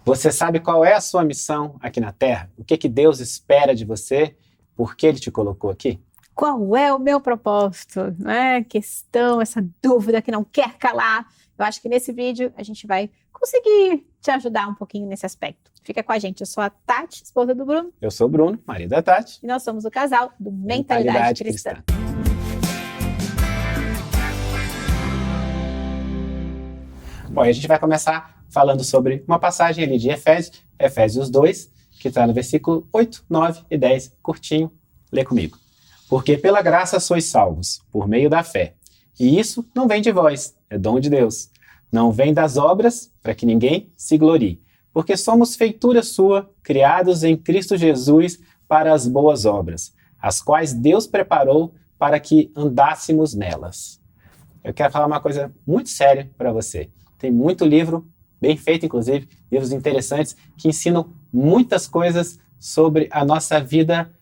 Você sabe qual é a sua missão aqui na Terra? O que Deus espera de você? Por que Ele te colocou aqui? Qual é o meu propósito? Questão, essa dúvida que não quer calar. Eu acho que nesse vídeo a gente vai conseguir te ajudar um pouquinho nesse aspecto. Fica com a gente. Eu sou a Tati, esposa do Bruno. Eu sou o Bruno, marido da Tati. E nós somos o casal do Mentalidade Cristã. Bom, e a gente vai começar falando sobre uma passagem ali de Efésios 2, que está no versículo 8, 9 e 10, curtinho. Lê comigo. Porque pela graça sois salvos, por meio da fé. E isso não vem de vós, é dom de Deus. Não vem das obras, para que ninguém se glorie. Porque somos feitura sua, criados em Cristo Jesus para as boas obras, as quais Deus preparou para que andássemos nelas. Eu quero falar uma coisa muito séria para você. Tem muito livro, bem feito inclusive, livros interessantes, que ensinam muitas coisas sobre a nossa vida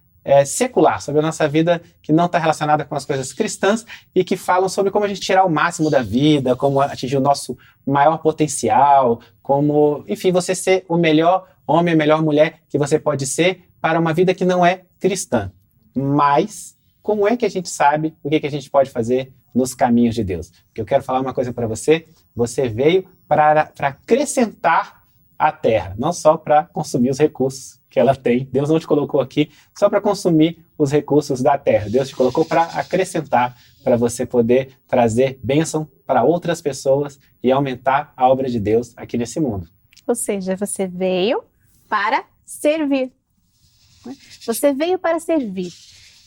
secular, sobre a nossa vida que não está relacionada com as coisas cristãs e que falam sobre como a gente tirar o máximo da vida, como atingir o nosso maior potencial, como, enfim, você ser o melhor homem, a melhor mulher que você pode ser para uma vida que não é cristã. Mas como é que a gente sabe o que a gente pode fazer nos caminhos de Deus? Porque eu quero falar uma coisa para você. Você veio para acrescentar a terra, não só para consumir os recursos que ela tem. Deus não te colocou aqui só para consumir os recursos da terra. Deus te colocou para acrescentar, para você poder trazer bênção para outras pessoas e aumentar a obra de Deus aqui nesse mundo. Ou seja, você veio para servir. Você veio para servir.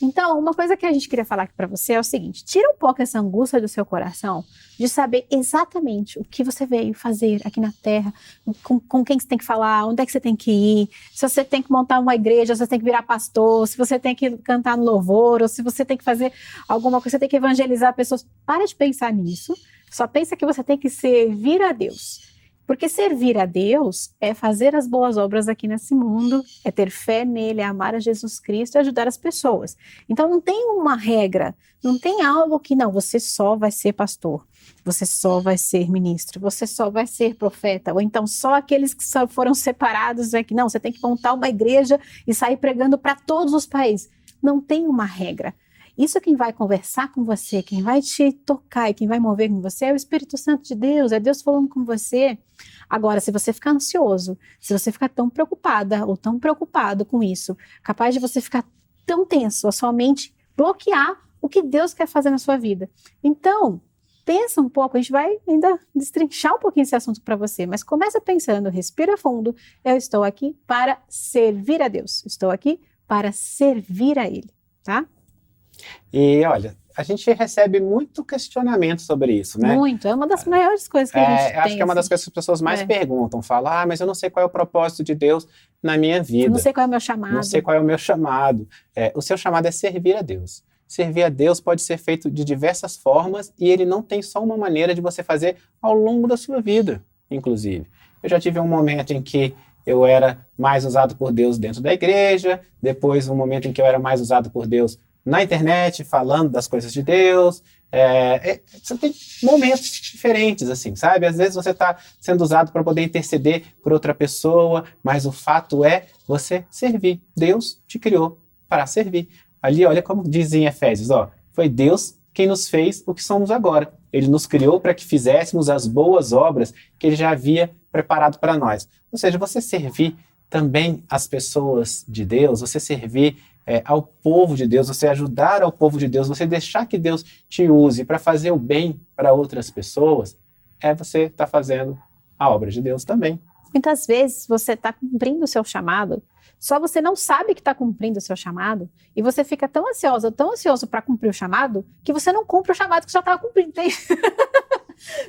Então, uma coisa que a gente queria falar aqui para você é o seguinte: tira um pouco essa angústia do seu coração de saber exatamente o que você veio fazer aqui na Terra, com quem você tem que falar, onde é que você tem que ir, se você tem que montar uma igreja, se você tem que virar pastor, se você tem que cantar no louvor, ou se você tem que fazer alguma coisa, você tem que evangelizar pessoas. Para de pensar nisso, só pensa que você tem que servir a Deus. Porque servir a Deus é fazer as boas obras aqui nesse mundo, é ter fé nele, é amar a Jesus Cristo e ajudar as pessoas. Então não tem uma regra, não tem algo que não, você só vai ser pastor, você só vai ser ministro, você só vai ser profeta, ou então só aqueles que só foram separados é que não, você tem que montar uma igreja e sair pregando para todos os países. Não tem uma regra. Isso quem vai conversar com você, quem vai te tocar e quem vai mover com você é o Espírito Santo de Deus, é Deus falando com você. Agora, se você ficar ansioso, se você ficar tão preocupada ou tão preocupado com isso, capaz de você ficar tão tenso, a sua mente bloquear o que Deus quer fazer na sua vida. Então, pensa um pouco, a gente vai ainda destrinchar um pouquinho esse assunto para você, mas começa pensando, respira fundo, eu estou aqui para servir a Deus, estou aqui para servir a Ele, tá? E olha, a gente recebe muito questionamento sobre isso, né? Muito, é uma das maiores coisas que a gente tem. Acho que é uma das coisas que as pessoas mais perguntam, falam, mas eu não sei qual é o propósito de Deus na minha vida. Eu não sei qual é o meu chamado. Não sei qual é o meu chamado. O seu chamado é servir a Deus. Servir a Deus pode ser feito de diversas formas e ele não tem só uma maneira de você fazer ao longo da sua vida, inclusive. Eu já tive um momento em que eu era mais usado por Deus dentro da igreja, depois um momento em que eu era mais usado por Deus na internet, falando das coisas de Deus. Você tem momentos diferentes, assim, sabe? Às vezes você está sendo usado para poder interceder por outra pessoa, mas o fato é você servir. Deus te criou para servir. Ali, olha como diz em Efésios, foi Deus quem nos fez o que somos agora. Ele nos criou para que fizéssemos as boas obras que Ele já havia preparado para nós. Ou seja, você servir também as pessoas de Deus, você servir ao povo de Deus, você ajudar ao povo de Deus, você deixar que Deus te use para fazer o bem para outras pessoas, você está fazendo a obra de Deus também. Muitas vezes você está cumprindo o seu chamado, só você não sabe que está cumprindo o seu chamado, e você fica tão ansioso para cumprir o chamado, que você não cumpre o chamado que já estava cumprindo.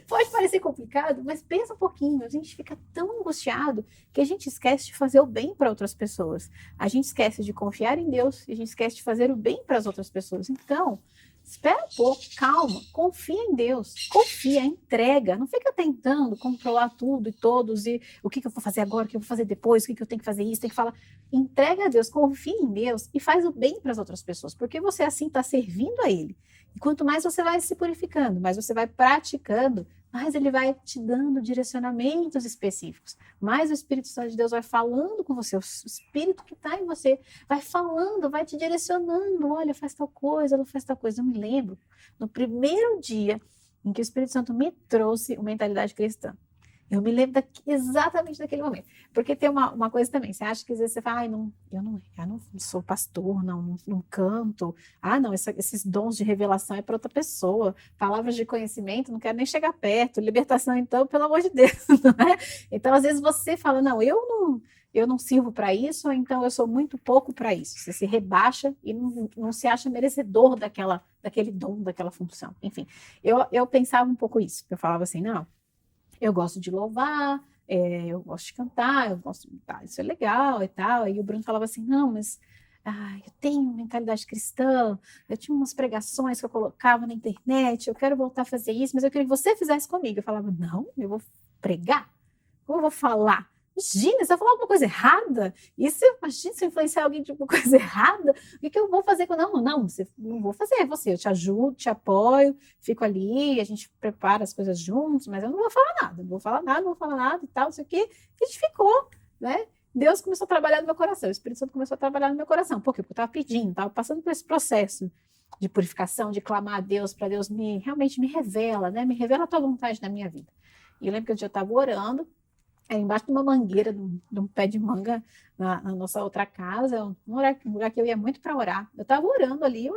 Pode parecer complicado, mas pensa um pouquinho. A gente fica tão angustiado que a gente esquece de fazer o bem para outras pessoas. A gente esquece de confiar em Deus e a gente esquece de fazer o bem para as outras pessoas. Então, espera um pouco, calma, confia em Deus, confia, entrega. Não fica tentando controlar tudo e todos e o que eu vou fazer agora, o que eu vou fazer depois, o que eu tenho que fazer isso, tem que falar. Entrega a Deus, confia em Deus e faz o bem para as outras pessoas, porque você assim está servindo a Ele. E quanto mais você vai se purificando, mais você vai praticando, mais ele vai te dando direcionamentos específicos. Mais o Espírito Santo de Deus vai falando com você. O Espírito que está em você vai falando, vai te direcionando. Olha, faz tal coisa, não faz tal coisa. Eu me lembro, no primeiro dia em que o Espírito Santo me trouxe uma mentalidade cristã. Eu me lembro exatamente daquele momento. Porque tem uma coisa também. Você acha que às vezes você fala, eu não sou pastor, não canto. Não, esses dons de revelação é para outra pessoa. Palavras de conhecimento, não quero nem chegar perto. Libertação, então, pelo amor de Deus. Não é? Então, às vezes você fala, não, eu não sirvo para isso, ou então eu sou muito pouco para isso. Você se rebaixa e não se acha merecedor daquele dom, daquela função. Enfim, eu pensava um pouco isso. Eu falava assim, não, eu gosto de louvar, eu gosto de cantar, eu gosto de isso é legal e tal. E o Bruno falava assim, não, mas eu tenho mentalidade cristã, eu tinha umas pregações que eu colocava na internet, eu quero voltar a fazer isso, mas eu queria que você fizesse comigo. Eu falava, não, eu vou pregar? Como eu vou falar? Imagina, você vai falar alguma coisa errada? Imagina se eu influenciar alguém de alguma coisa errada? O que eu vou fazer? Não, não vou fazer, eu te ajudo, te apoio, fico ali, a gente prepara as coisas juntos, mas eu não vou falar nada, não vou falar nada e tal, não sei o quê. E a gente ficou, né? Deus começou a trabalhar no meu coração, o Espírito Santo começou a trabalhar no meu coração. Por quê? Porque eu estava pedindo, estava passando por esse processo de purificação, de clamar a Deus, para Deus realmente me revela, né? Me revela a tua vontade na minha vida. E eu lembro que um dia eu estava orando, embaixo de uma mangueira, de um pé de manga, na nossa outra casa, um lugar que eu ia muito para orar. Eu estava orando ali,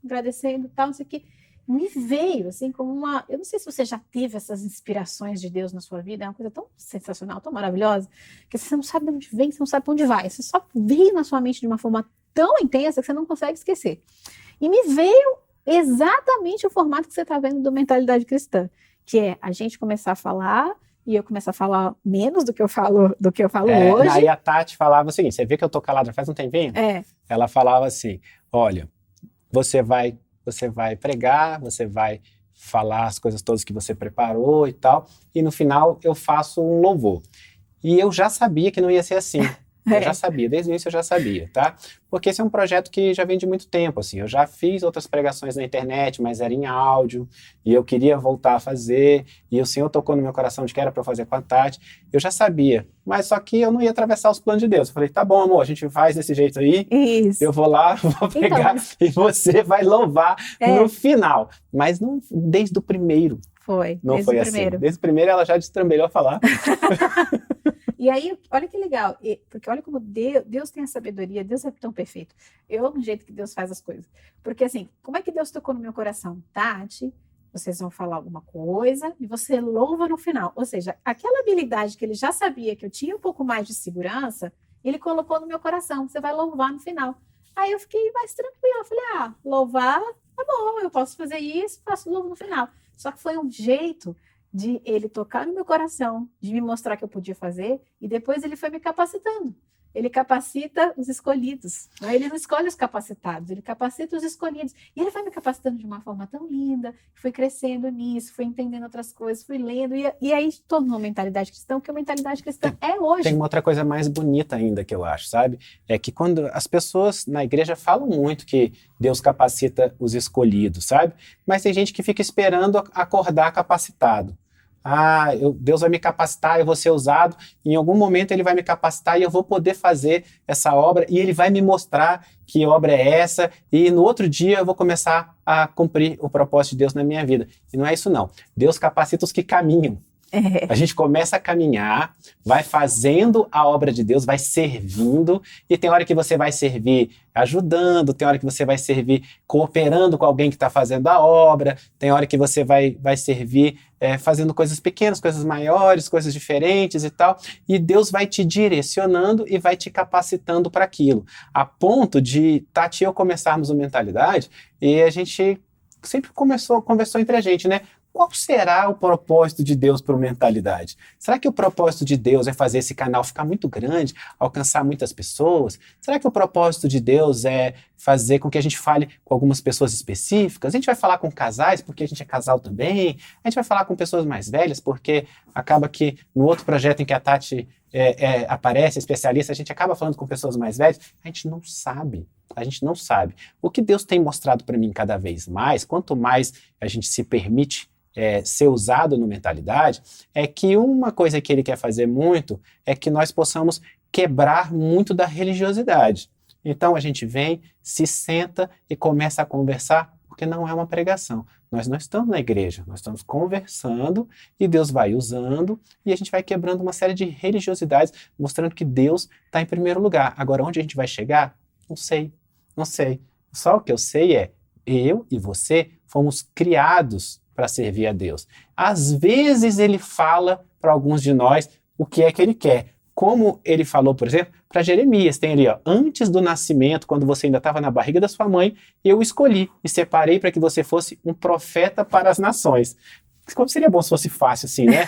agradecendo e tal, não sei o que. Me veio, assim, como uma... Eu não sei se você já teve essas inspirações de Deus na sua vida, é uma coisa tão sensacional, tão maravilhosa, que você não sabe de onde vem, você não sabe para onde vai. Você só veio na sua mente de uma forma tão intensa que você não consegue esquecer. E me veio exatamente o formato que você está vendo do Mentalidade Cristã, que é a gente começar a falar... E eu começo a falar menos do que eu falo hoje. Aí a Tati falava o seguinte, você vê que eu tô calada faz um tempinho? Ela falava assim, olha, você vai pregar, você vai falar as coisas todas que você preparou e tal, e no final eu faço um louvor. E eu já sabia que não ia ser assim. Eu já sabia, desde o início eu já sabia, tá? Porque esse é um projeto que já vem de muito tempo, assim. Eu já fiz outras pregações na internet, mas era em áudio, e eu queria voltar a fazer, e o Senhor tocou no meu coração de que era para eu fazer com a Tati. Eu já sabia, mas só que eu não ia atravessar os planos de Deus. Eu falei, tá bom, amor, a gente faz desse jeito aí, Isso. Eu vou lá, vou pregar, e você vai louvar no final. Mas não desde o primeiro. Não foi assim. Desde o primeiro ela já destrambelhou a falar. E aí, olha que legal, porque olha como Deus tem a sabedoria, Deus é tão perfeito. Eu amo o jeito que Deus faz as coisas. Porque assim, como é que Deus tocou no meu coração? Tati, vocês vão falar alguma coisa e você louva no final. Ou seja, aquela habilidade que ele já sabia que eu tinha um pouco mais de segurança, ele colocou no meu coração, você vai louvar no final. Aí eu fiquei mais tranquila, eu falei, louvar, tá bom, eu posso fazer isso, faço louvo no final. Só que foi um jeito de ele tocar no meu coração, de me mostrar que eu podia fazer, e depois ele foi me capacitando. Ele capacita os escolhidos, né? Ele não escolhe os capacitados, ele capacita os escolhidos. E ele vai me capacitando de uma forma tão linda, fui crescendo nisso, fui entendendo outras coisas, fui lendo, e aí tornou mentalidade cristã, que a mentalidade cristã é hoje. Tem uma outra coisa mais bonita ainda que eu acho, sabe? É que quando as pessoas na igreja falam muito que Deus capacita os escolhidos, sabe? Mas tem gente que fica esperando acordar capacitado. Deus vai me capacitar, eu vou ser usado, em algum momento ele vai me capacitar e eu vou poder fazer essa obra, e ele vai me mostrar que obra é essa, e no outro dia eu vou começar a cumprir o propósito de Deus na minha vida. E não é isso não, Deus capacita os que caminham. A gente começa a caminhar, vai fazendo a obra de Deus, vai servindo, e tem hora que você vai servir ajudando, tem hora que você vai servir cooperando com alguém que está fazendo a obra, tem hora que você vai servir fazendo coisas pequenas, coisas maiores, coisas diferentes e tal, e Deus vai te direcionando e vai te capacitando para aquilo, a ponto de Tati e eu começarmos o Mentalidade, e a gente sempre conversou entre a gente, né? Qual será o propósito de Deus para o Mentalidade? Será que o propósito de Deus é fazer esse canal ficar muito grande, alcançar muitas pessoas? Será que o propósito de Deus é fazer com que a gente fale com algumas pessoas específicas. A gente vai falar com casais, porque a gente é casal também. A gente vai falar com pessoas mais velhas, porque acaba que no outro projeto em que a Tati aparece, especialista, a gente acaba falando com pessoas mais velhas. A gente não sabe. A gente não sabe. O que Deus tem mostrado para mim cada vez mais, quanto mais a gente se permite ser usado no Mentalidade, é que uma coisa que ele quer fazer muito é que nós possamos quebrar muito da religiosidade. Então a gente vem, se senta e começa a conversar, porque não é uma pregação. Nós não estamos na igreja, nós estamos conversando e Deus vai usando e a gente vai quebrando uma série de religiosidades, mostrando que Deus está em primeiro lugar. Agora, onde a gente vai chegar? Não sei, não sei. Só o que eu sei é, eu e você fomos criados para servir a Deus. Às vezes ele fala para alguns de nós o que é que ele quer. Como ele falou, por exemplo, para Jeremias, tem ali, ó, antes do nascimento, quando você ainda estava na barriga da sua mãe, eu escolhi e separei para que você fosse um profeta para as nações. Como seria bom se fosse fácil assim, né?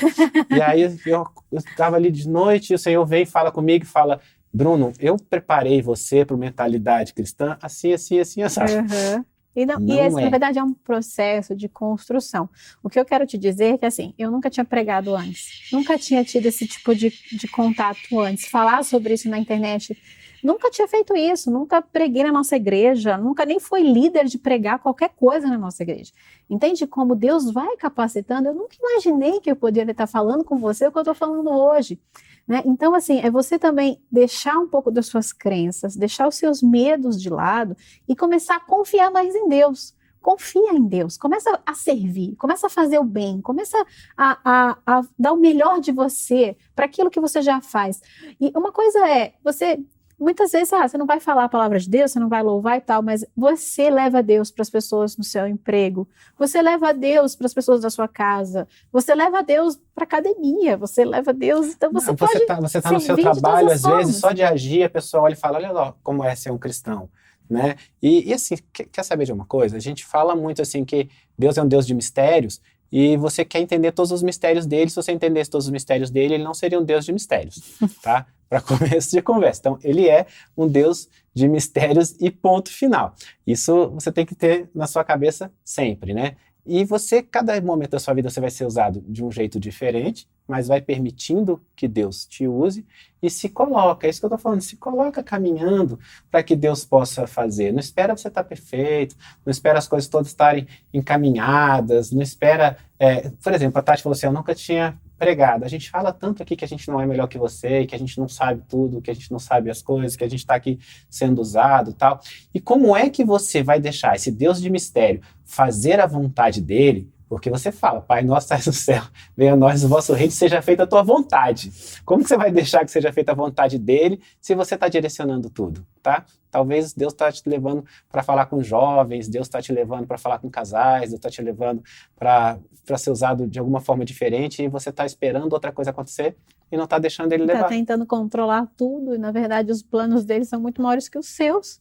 E aí eu estava ali de noite e o Senhor vem e fala comigo e fala, Bruno, eu preparei você para Mentalidade Cristã assim, assim, assim, assim. Uhum. E esse, na verdade, é um processo de construção. O que eu quero te dizer é que, assim, eu nunca tinha pregado antes, nunca tinha tido esse tipo de contato antes, falar sobre isso na internet, nunca tinha feito isso, nunca preguei na nossa igreja, nunca nem fui líder de pregar qualquer coisa na nossa igreja. Entende como Deus vai capacitando? Eu nunca imaginei que eu poderia estar falando com você o que eu estou falando hoje. Né? Então, assim, é você também deixar um pouco das suas crenças, deixar os seus medos de lado e começar a confiar mais em Deus. Confia em Deus, começa a servir, começa a fazer o bem, começa a dar o melhor de você para aquilo que você já faz. E uma coisa é, muitas vezes, você não vai falar a palavra de Deus, você não vai louvar e tal, mas você leva Deus para as pessoas no seu emprego, você leva Deus para as pessoas da sua casa, você leva Deus para a academia, você leva Deus, então você pode Você tá no seu trabalho, às vezes, só de agir, a pessoa olha e fala, olha lá como é ser um cristão, né? E assim, quer saber de uma coisa? A gente fala muito assim que Deus é um Deus de mistérios, e você quer entender todos os mistérios dele. Se você entendesse todos os mistérios dele, ele não seria um Deus de mistérios, tá? Para começo de conversa. Então, ele é um Deus de mistérios e ponto final. Isso você tem que ter na sua cabeça sempre, né? E você, cada momento da sua vida, você vai ser usado de um jeito diferente, mas vai permitindo que Deus te use e se coloca, é isso que eu estou falando, se coloca caminhando para que Deus possa fazer. Não espera você estar perfeito, não espera as coisas todas estarem encaminhadas, não espera... por exemplo, a Tati falou assim, eu nunca tinha pregado. A gente fala tanto aqui que a gente não é melhor que você, que a gente não sabe tudo, que a gente não sabe as coisas, que a gente está aqui sendo usado e tal. E como é que você vai deixar esse Deus de mistério fazer a vontade dele? Porque você fala, Pai nosso que estás no céu, venha a nós o vosso reino, seja feita a tua vontade. Como que você vai deixar que seja feita a vontade dele se você está direcionando tudo, tá? Talvez Deus está te levando para falar com jovens, Deus está te levando para falar com casais, Deus está te levando para ser usado de alguma forma diferente e você está esperando outra coisa acontecer e não está deixando ele levar. Está tentando controlar tudo e, na verdade, os planos dele são muito maiores que os seus.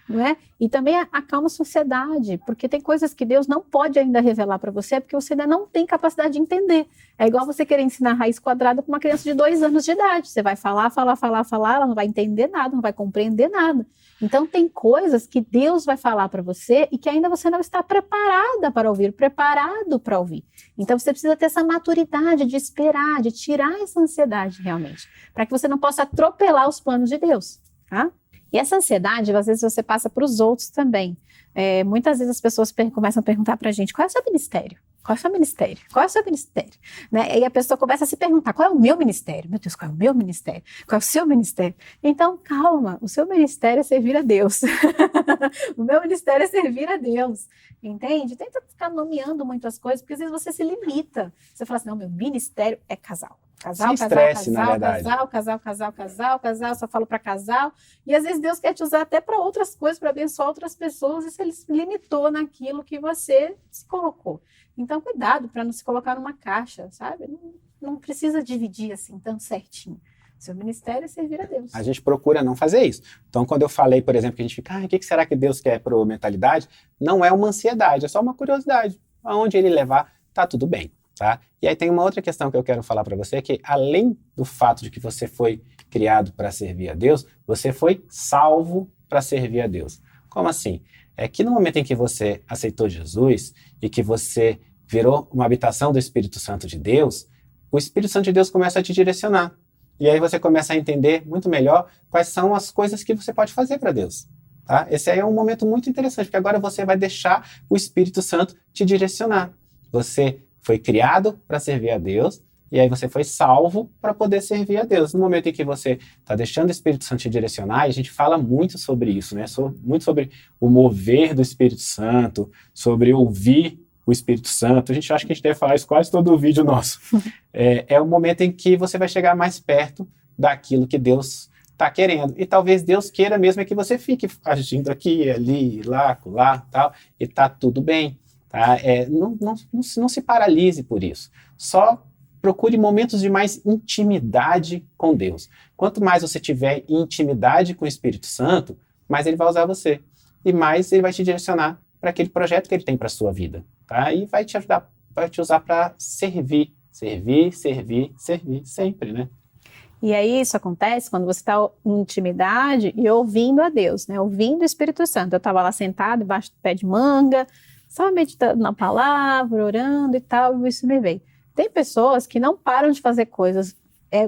Não é? E também acalma a sociedade, porque tem coisas que Deus não pode ainda revelar para você, porque você ainda não tem capacidade de entender. É igual você querer ensinar raiz quadrada para uma criança de 2 anos de idade. Você vai falar, ela não vai entender nada, não vai compreender nada. Então tem coisas que Deus vai falar para você e que ainda você não está preparada para ouvir, preparado para ouvir. Então você precisa ter essa maturidade de esperar, de tirar essa ansiedade realmente, para que você não possa atropelar os planos de Deus, tá? E essa ansiedade, às vezes, você passa para os outros também. Muitas vezes as pessoas começam a perguntar para a gente, qual é o seu ministério? Qual é o seu ministério? Qual é o seu ministério? Né? E a pessoa começa a se perguntar, qual é o meu ministério? Meu Deus, qual é o meu ministério? Qual é o seu ministério? Então, calma, o seu ministério é servir a Deus. O meu ministério é servir a Deus. Entende? Tenta ficar nomeando muitas coisas, porque às vezes você se limita. Você fala assim, não, meu ministério é casal. Casal, só falo para casal. E às vezes Deus quer te usar até para outras coisas, para abençoar outras pessoas, e se ele se limitou naquilo que você se colocou. Então, cuidado para não se colocar numa caixa, sabe? Não precisa dividir assim, tão certinho. Seu ministério é servir a Deus. A gente procura não fazer isso. Então, quando eu falei, por exemplo, que a gente fica, o que será que Deus quer para a mentalidade? Não é uma ansiedade, é só uma curiosidade. Aonde ele levar, tá tudo bem. Tá? E aí tem uma outra questão que eu quero falar para você, que além do fato de que você foi criado para servir a Deus, você foi salvo para servir a Deus. Como assim? É que no momento em que você aceitou Jesus e que você virou uma habitação do Espírito Santo de Deus, o Espírito Santo de Deus começa a te direcionar. E aí você começa a entender muito melhor quais são as coisas que você pode fazer para Deus. Tá? Esse aí é um momento muito interessante, porque agora você vai deixar o Espírito Santo te direcionar. Você foi criado para servir a Deus, e aí você foi salvo para poder servir a Deus. No momento em que você está deixando o Espírito Santo te direcionar, e a gente fala muito sobre isso, né? Muito sobre o mover do Espírito Santo, sobre ouvir o Espírito Santo. A gente acha que a gente deve falar isso quase todo o vídeo nosso. É o momento em que você vai chegar mais perto daquilo que Deus está querendo. E talvez Deus queira mesmo é que você fique agindo aqui, ali, lá, tal, e tá tudo bem. Tá? Não se paralise por isso. Só procure momentos de mais intimidade com Deus. Quanto mais você tiver intimidade com o Espírito Santo, mais ele vai usar você. E mais ele vai te direcionar para aquele projeto que ele tem para a sua vida. Tá? E vai te ajudar, vai te usar para servir sempre, né? E aí isso acontece quando você está em intimidade e ouvindo a Deus, né? Ouvindo o Espírito Santo. Eu estava lá sentado debaixo do pé de manga, só meditando na palavra, orando e tal, e isso me veio. Tem pessoas que não param de fazer coisas,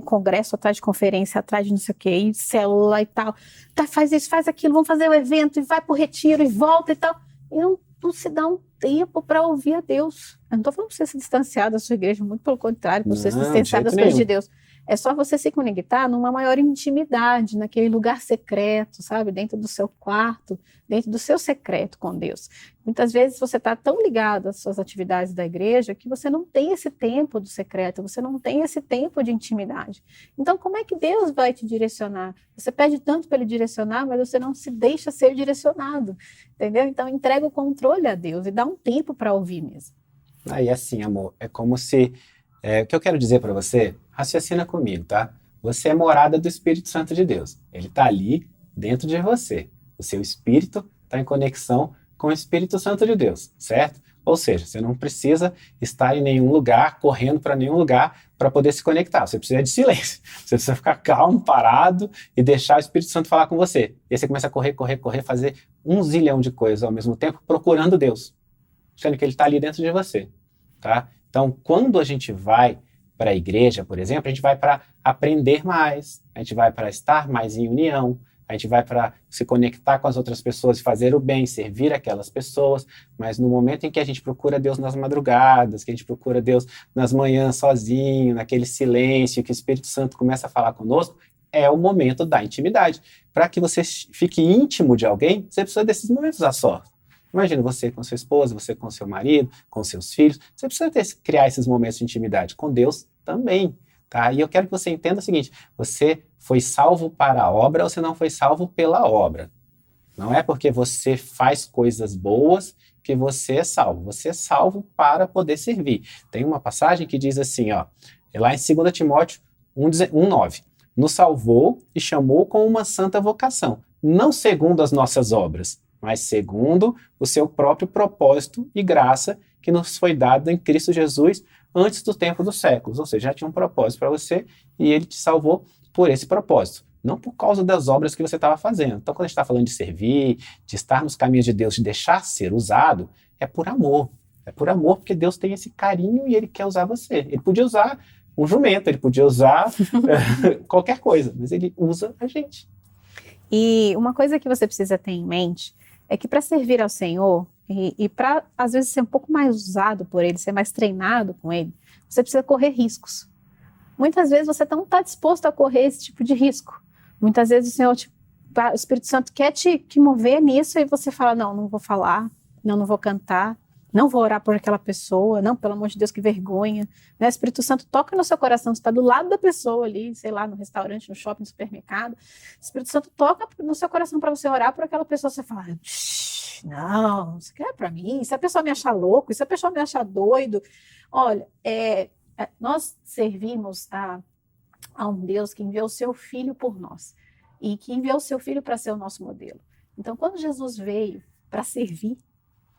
congresso atrás de conferência, atrás de não sei o quê, e célula e tal. Tá, faz isso, faz aquilo, vão fazer o evento, e vai pro retiro, e volta e tal. E não se dá um tempo para ouvir a Deus. Eu não estou falando para você se distanciar da sua igreja, muito pelo contrário, para você se distanciar das coisas de Deus. É só você se conectar numa maior intimidade, naquele lugar secreto, sabe? Dentro do seu quarto, dentro do seu secreto com Deus. Muitas vezes você está tão ligado às suas atividades da igreja que você não tem esse tempo do secreto, você não tem esse tempo de intimidade. Então, como é que Deus vai te direcionar? Você pede tanto para Ele direcionar, mas você não se deixa ser direcionado, entendeu? Então, entrega o controle a Deus e dá um tempo para ouvir mesmo. Aí assim, amor, é como se... o que eu quero dizer para você, raciocina comigo, tá? Você é morada do Espírito Santo de Deus. Ele está ali dentro de você. O seu espírito está em conexão com o Espírito Santo de Deus, certo? Ou seja, você não precisa estar em nenhum lugar, correndo para nenhum lugar para poder se conectar. Você precisa de silêncio. Você precisa ficar calmo, parado e deixar o Espírito Santo falar com você. E aí você começa a correr, fazer 1 zilhão de coisas ao mesmo tempo, procurando Deus. Sendo que Ele está ali dentro de você, tá? Então, quando a gente vai para a igreja, por exemplo, a gente vai para aprender mais, a gente vai para estar mais em união, a gente vai para se conectar com as outras pessoas e fazer o bem, servir aquelas pessoas, mas no momento em que a gente procura Deus nas madrugadas, que a gente procura Deus nas manhãs sozinho, naquele silêncio, que o Espírito Santo começa a falar conosco, é o momento da intimidade. Para que você fique íntimo de alguém, você precisa desses momentos a sós. Imagina você com sua esposa, você com seu marido, com seus filhos. Você precisa criar esses momentos de intimidade. Com Deus também, tá? E eu quero que você entenda o seguinte, você foi salvo para a obra ou você não foi salvo pela obra. Não é porque você faz coisas boas que você é salvo. Você é salvo para poder servir. Tem uma passagem que diz assim, ó, lá em 2 Timóteo 1,9. Nos salvou e chamou com uma santa vocação, não segundo as nossas obras, mas segundo o seu próprio propósito e graça que nos foi dada em Cristo Jesus antes do tempo dos séculos. Ou seja, já tinha um propósito para você e ele te salvou por esse propósito, não por causa das obras que você estava fazendo. Então, quando a gente está falando de servir, de estar nos caminhos de Deus, de deixar ser usado, é por amor. É por amor porque Deus tem esse carinho e Ele quer usar você. Ele podia usar um jumento, Ele podia usar qualquer coisa, mas Ele usa a gente. E uma coisa que você precisa ter em mente é que para servir ao Senhor e para, às vezes, ser um pouco mais usado por Ele, ser mais treinado com Ele, você precisa correr riscos. Muitas vezes você não está disposto a correr esse tipo de risco. Muitas vezes o Senhor, o Espírito Santo quer te mover nisso e você fala, não vou falar, não vou cantar, não vou orar por aquela pessoa, não, pelo amor de Deus, que vergonha. Né? O Espírito Santo toca no seu coração, você está do lado da pessoa ali, sei lá, no restaurante, no shopping, no supermercado. O Espírito Santo toca no seu coração para você orar por aquela pessoa, você fala, não, isso aqui é para mim, se a pessoa me achar louco, se a pessoa me achar doido. Olha, nós servimos a um Deus que enviou o seu Filho por nós e que enviou o seu Filho para ser o nosso modelo. Então, quando Jesus veio para servir,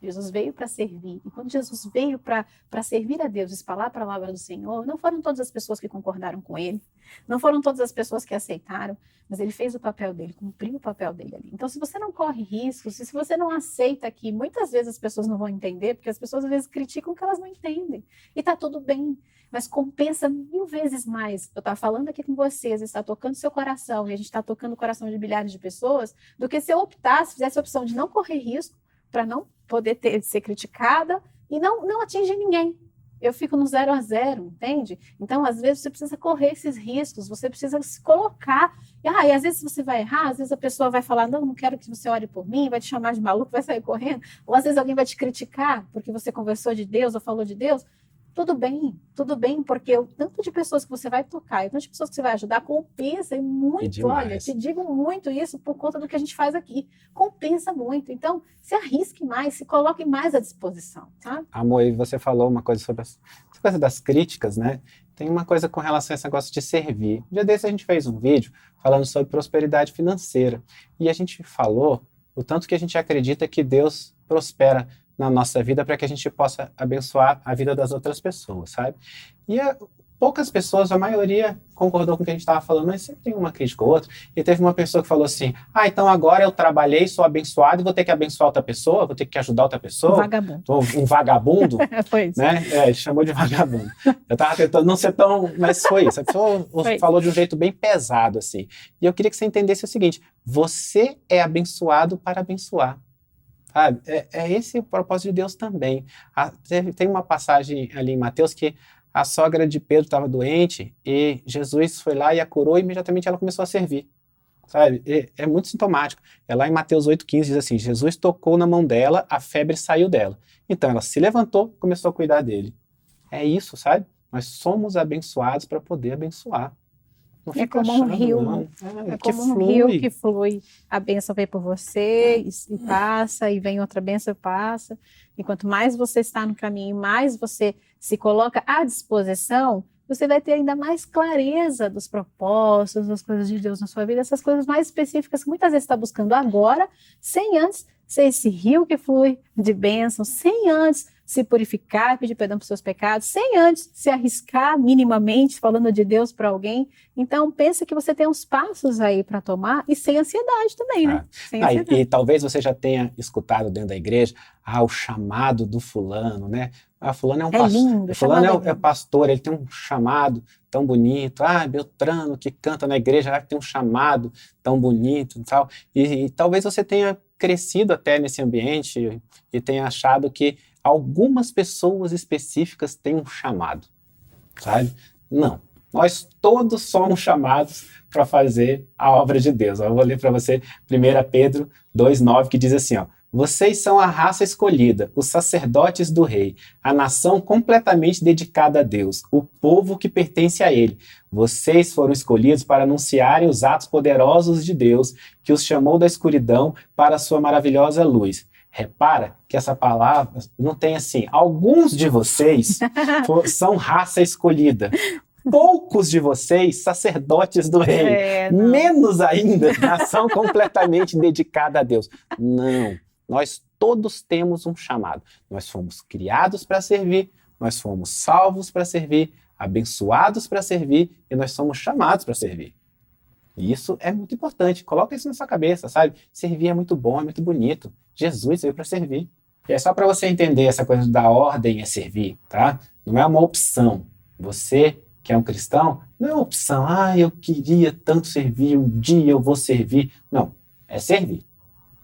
Jesus veio para servir. E quando Jesus veio para servir a Deus, espalhar a palavra do Senhor, não foram todas as pessoas que concordaram com ele, não foram todas as pessoas que aceitaram, mas ele fez o papel dele, cumpriu o papel dele ali. Então, se você não corre riscos, se você não aceita que muitas vezes as pessoas não vão entender, porque as pessoas às vezes criticam o que elas não entendem. E está tudo bem, mas compensa 1000 vezes mais. Eu estou falando aqui com vocês, está tocando seu coração, e a gente está tocando o coração de milhares de pessoas, do que se eu optasse, fizesse a opção de não correr risco, para não poder ser criticada e não atingir ninguém. Eu fico no 0 a 0, entende? Então, às vezes, você precisa correr esses riscos, você precisa se colocar. E às vezes você vai errar, às vezes a pessoa vai falar, não quero que você ore por mim, vai te chamar de maluco, vai sair correndo. Ou às vezes alguém vai te criticar porque você conversou de Deus ou falou de Deus. Tudo bem, porque o tanto de pessoas que você vai tocar, e o tanto de pessoas que você vai ajudar, compensa e muito. Olha, te digo muito isso por conta do que a gente faz aqui. Compensa muito. Então, se arrisque mais, se coloque mais à disposição, tá? Amor, e você falou uma coisa sobre essa coisa das críticas, né? Tem uma coisa com relação a esse negócio de servir. Um dia desse a gente fez um vídeo falando sobre prosperidade financeira. E a gente falou o tanto que a gente acredita que Deus prospera na nossa vida para que a gente possa abençoar a vida das outras pessoas, sabe? E poucas pessoas, a maioria concordou com o que a gente estava falando, mas sempre tem uma crítica ou outra. E teve uma pessoa que falou assim, então agora eu trabalhei, sou abençoado e vou ter que abençoar outra pessoa, vou ter que ajudar outra pessoa. Um vagabundo. Um vagabundo. Foi isso. Né? Ele chamou de vagabundo. Eu estava tentando não ser tão, mas foi isso. A pessoa falou de um jeito bem pesado, assim. E eu queria que você entendesse o seguinte, você é abençoado para abençoar. Sabe? É esse o propósito de Deus também. Tem uma passagem ali em Mateus que a sogra de Pedro estava doente e Jesus foi lá e a curou e imediatamente ela começou a servir. Sabe? É muito sintomático. É lá em Mateus 8,15 diz assim, Jesus tocou na mão dela, a febre saiu dela. Então ela se levantou e começou a cuidar dele. É isso, sabe? Nós somos abençoados para poder abençoar. Não é como um rio, não. É como um rio que flui. A bênção vem por você e passa, e vem outra bênção e passa. E quanto mais você está no caminho, mais você se coloca à disposição, você vai ter ainda mais clareza dos propósitos, das coisas de Deus na sua vida, essas coisas mais específicas que muitas vezes você está buscando agora, sem antes ser esse rio que flui de bênção, sem antes se purificar, pedir perdão por seus pecados, sem antes se arriscar minimamente falando de Deus para alguém. Então, pensa que você tem uns passos aí para tomar e sem ansiedade também, né? Sem ansiedade. E talvez você já tenha escutado dentro da igreja, o chamado do fulano, né? Fulano é um pastor. Lindo, fulano é pastor, ele tem um chamado tão bonito. Beltrano que canta na igreja, tem um chamado tão bonito e tal. E talvez você tenha crescido até nesse ambiente e tenha achado que algumas pessoas específicas têm um chamado, sabe? Não. Nós todos somos chamados para fazer a obra de Deus. Eu vou ler para você 1 Pedro 2,9, que diz assim, vocês são a raça escolhida, os sacerdotes do rei, a nação completamente dedicada a Deus, o povo que pertence a ele. Vocês foram escolhidos para anunciarem os atos poderosos de Deus, que os chamou da escuridão para a sua maravilhosa luz. Repara que essa palavra não tem assim, alguns de vocês são raça escolhida. Poucos de vocês, sacerdotes do rei, menos ainda, nação completamente dedicada a Deus. Não, nós todos temos um chamado. Nós fomos criados para servir, nós fomos salvos para servir, abençoados para servir e nós somos chamados para servir. E isso é muito importante, coloca isso na sua cabeça, sabe? Servir é muito bom, é muito bonito. Jesus veio para servir. E é só para você entender essa coisa da ordem é servir, tá? Não é uma opção. Você que é um cristão, não é uma opção. Eu queria tanto servir, um dia eu vou servir. Não, é servir.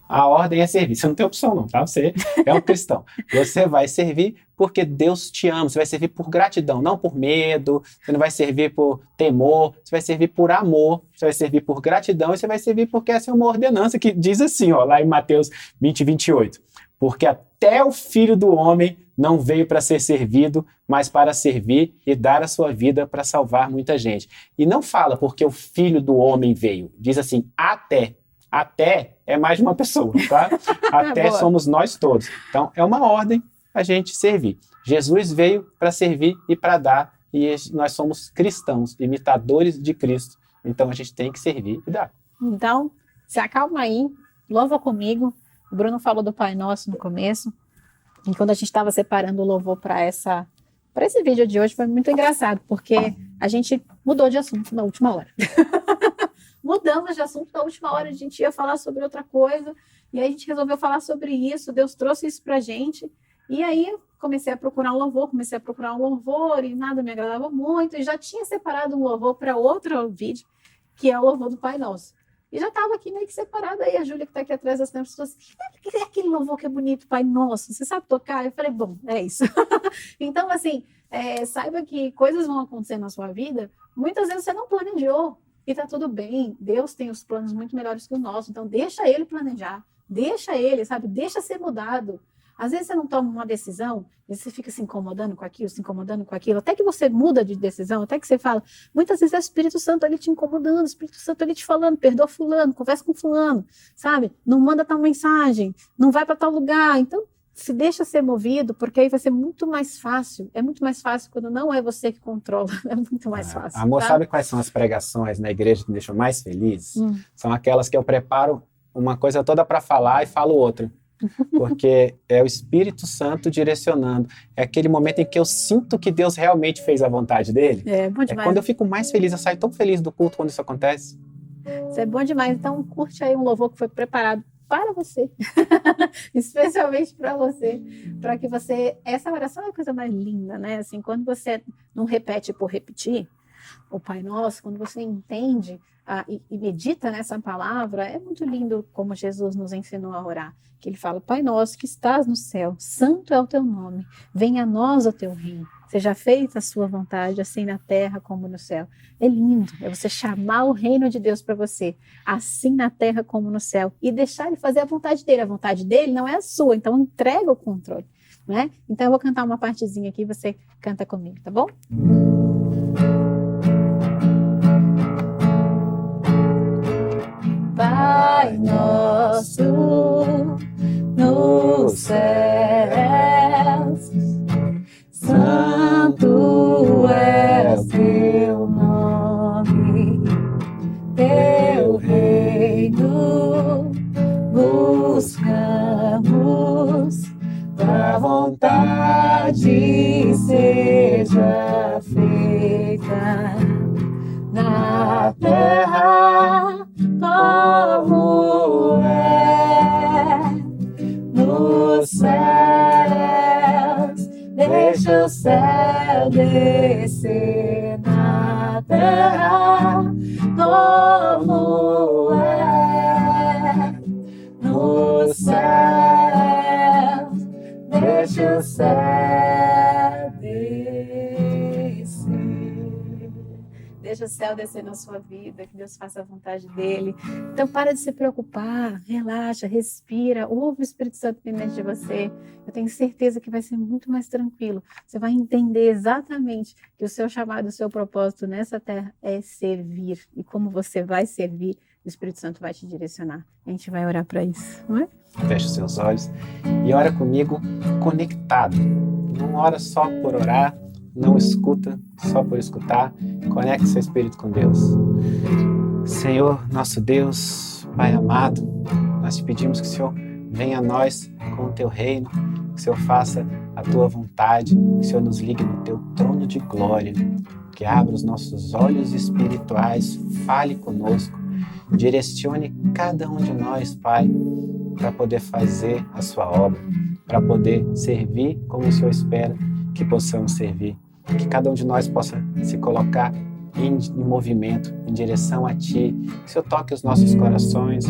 A ordem é servir. Você não tem opção não, tá? Você é um cristão. Você vai servir porque Deus te ama. Você vai servir por gratidão, não por medo. Você não vai servir por temor. Você vai servir por amor. Você vai servir por gratidão. E você vai servir porque essa é uma ordenança que diz assim, lá em Mateus 20:28. Porque até o Filho do Homem não veio para ser servido, mas para servir e dar a sua vida para salvar muita gente. E não fala porque o Filho do Homem veio. Diz assim, até. Até é mais de uma pessoa, tá? Até somos nós todos. Então, é uma ordem a gente servir. Jesus veio para servir e para dar, e nós somos cristãos, imitadores de Cristo. Então, a gente tem que servir e dar. Então, se acalma aí, louva comigo. O Bruno falou do Pai Nosso no começo. E quando a gente estava separando o louvor para esse vídeo de hoje, foi muito engraçado, porque a gente mudou de assunto na última hora. Mudamos de assunto na última hora, a gente ia falar sobre outra coisa, e aí a gente resolveu falar sobre isso, Deus trouxe isso pra gente, e aí eu comecei a procurar um louvor, e nada me agradava muito, e já tinha separado um louvor para outro vídeo, que é o louvor do Pai Nosso. E já estava aqui meio que separado, aí a Júlia que está aqui atrás das câmeras falou assim, é aquele louvor que é bonito, Pai Nosso, você sabe tocar? Eu falei, bom, é isso. Então, assim, saiba que coisas vão acontecer na sua vida, muitas vezes você não planejou, e tá tudo bem, Deus tem os planos muito melhores que o nosso, então deixa ele planejar, deixa ele, sabe, deixa ser mudado. Às vezes você não toma uma decisão, e você fica se incomodando com aquilo, até que você muda de decisão, até que você fala, muitas vezes é o Espírito Santo ali te incomodando, o Espírito Santo ali te falando, perdoa fulano, conversa com fulano, sabe, não manda tal mensagem, não vai para tal lugar, então se deixa ser movido, porque aí vai ser muito mais fácil. É muito mais fácil quando não é você que controla. É muito mais fácil. Amor, tá? sabe quais são as pregações na igreja que me deixam mais feliz? São aquelas que eu preparo uma coisa toda para falar e falo outra. Porque é o Espírito Santo direcionando. É aquele momento em que eu sinto que Deus realmente fez a vontade dele. É bom demais. É quando eu fico mais feliz. Eu saio tão feliz do culto quando isso acontece. Isso é bom demais. Então curte aí um louvor que foi preparado para você, especialmente para você, para que você, essa oração é a coisa mais linda, né? Assim, quando você não repete por repetir o Pai Nosso, quando você entende e medita nessa palavra, é muito lindo como Jesus nos ensinou a orar, que ele fala, Pai Nosso que estás no céu, santo é o teu nome, venha a nós o teu reino, seja feita a sua vontade, assim na terra como no céu. É lindo, é você chamar o reino de Deus para você, assim na terra como no céu, e deixar ele fazer a vontade dele não é a sua, então entrega o controle, né? Então eu vou cantar uma partezinha aqui, você canta comigo, tá bom? Pai nosso nos céus, santo é o teu nome, teu reino buscamos, tua vontade seja feita na terra como é nos céus. Deixa o céu descer na terra como é nos céus. Deixa o céu descer. Deixa o céu descer na sua vida, que Deus faça a vontade dele. Então para de se preocupar, relaxa, respira, ouve o Espírito Santo dentro de você. Eu tenho certeza que vai ser muito mais tranquilo. Você vai entender exatamente que o seu chamado, o seu propósito nessa terra é servir. E como você vai servir, o Espírito Santo vai te direcionar. A gente vai orar para isso, não é? Feche os seus olhos e ora comigo conectado. Não ora só por orar, não escuta só por escutar. Conecte seu espírito com Deus. Senhor, nosso Deus, Pai amado, nós te pedimos que o Senhor venha a nós com o teu reino, que o Senhor faça a tua vontade, que o Senhor nos ligue no teu trono de glória, que abra os nossos olhos espirituais, fale conosco, direcione cada um de nós, Pai, para poder fazer a sua obra, para poder servir como o Senhor espera que possamos servir. Que cada um de nós possa se colocar em movimento, em direção a Ti. Que o Senhor toque os nossos corações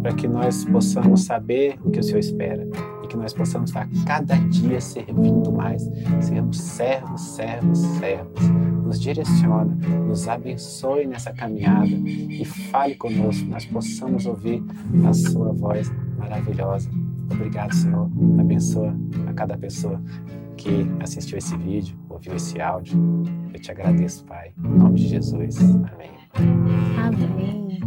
para que nós possamos saber o que o Senhor espera e que nós possamos estar cada dia servindo mais. Sermos servos. Nos direciona, nos abençoe nessa caminhada e fale conosco, nós possamos ouvir a Sua voz maravilhosa. Obrigado, Senhor. Abençoa a cada pessoa que assistiu esse vídeo, ouviu esse áudio. Eu te agradeço, Pai. Em nome de Jesus. Amém. Amém.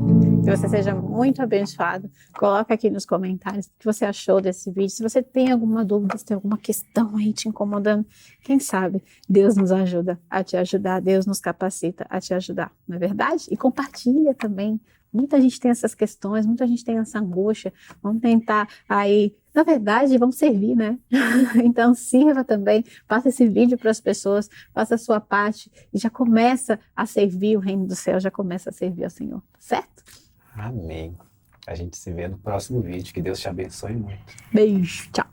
Que você seja muito abençoado. Coloca aqui nos comentários o que você achou desse vídeo. Se você tem alguma dúvida, se tem alguma questão aí te incomodando, quem sabe Deus nos ajuda a te ajudar, Deus nos capacita a te ajudar, não é verdade? E compartilha também. Muita gente tem essas questões, muita gente tem essa angústia. Vamos tentar aí Na verdade, vamos servir, né? Então, sirva também, passa esse vídeo para as pessoas, faça a sua parte e já começa a servir o reino do céu, já começa a servir ao Senhor, certo? Amém. A gente se vê no próximo vídeo. Que Deus te abençoe muito. Beijo, tchau.